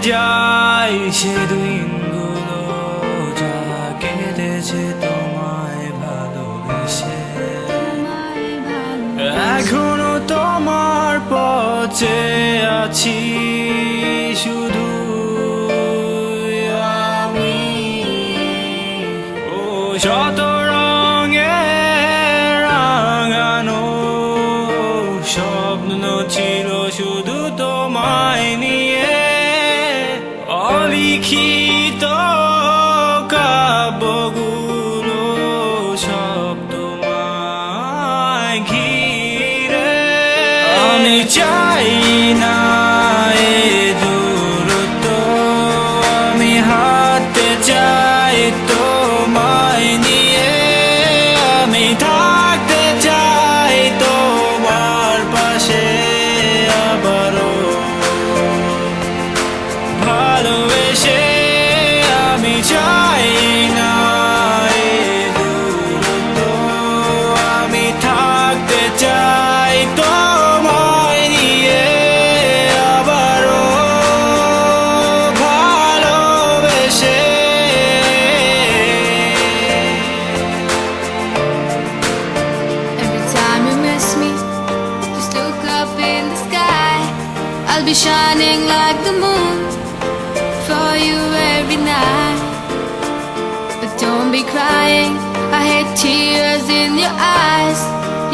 যায় সে দিনগুলো যা কেটেছে তোমায় ভালোবেসে। এখনো তোমার পথে আছি শুধু আমি। ও শত রঙে রাঙানো স্বপ্ন ছিল শুধু তোমায় নিয়ে। অলিখিত কাব্যগুলো সব তোমায় ঘিরে। আমি চাই না এ দূরত্ব, আমি হাঁটতে চাই তোমায় নিয়ে। আমি থাকতে চাই তোমার পাশে আবারও ভালোবেসে। আমি চাই না এ দূরত্ব, আমি থাকতে চাই তোমায় নিয়ে আবারও ভালোবেসে। Every time you miss me, just look up in the sky. I'll be shining like the moon for you every night. But don't be crying, I hate tears in your eyes.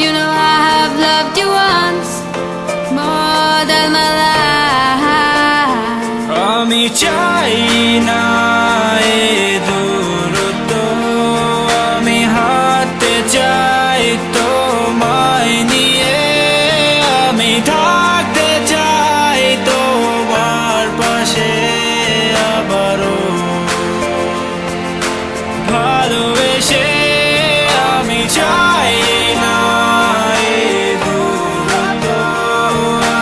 You know I have loved you once, more than my life. আমি চাই না এ দূরত্ব, আমি হাঁটতে চাই তোমায় নিয়ে। আমি থাকতে চাই তোমার পাশে আবারও ভালোবেসে। আমি চাই না এ দূরত্ব,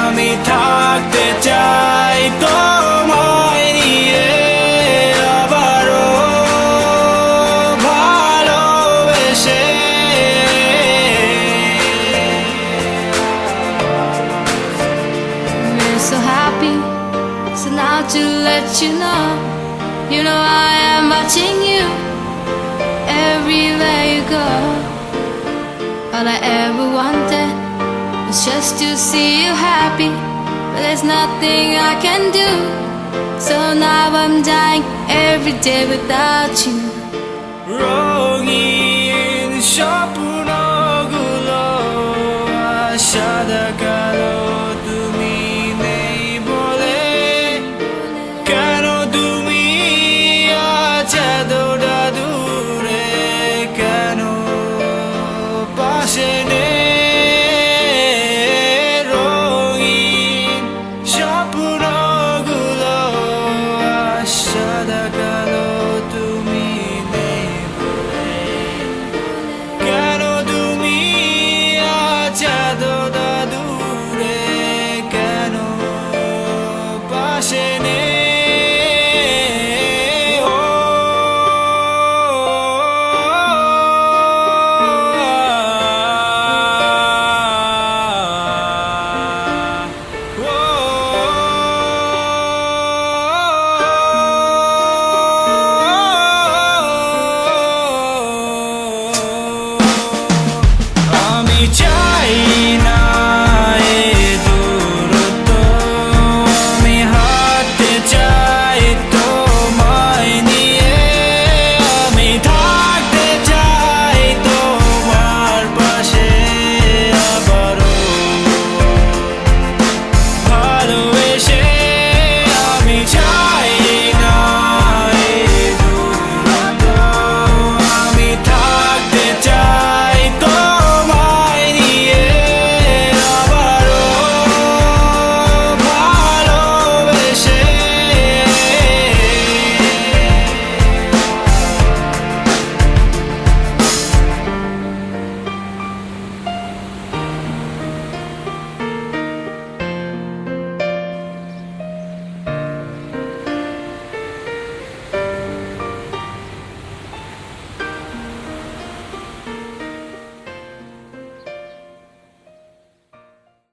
আমি থাকতে চাই তোমায় নিয়ে আবারও ভালোবেসে। We're so happy, so now to let you know, you know I am watching you everywhere you go. All I ever wanted was just to see you happy, but there's nothing I can do. So now I'm dying every day without you. রঙিন স্বপ্নগুলো আশা দেখা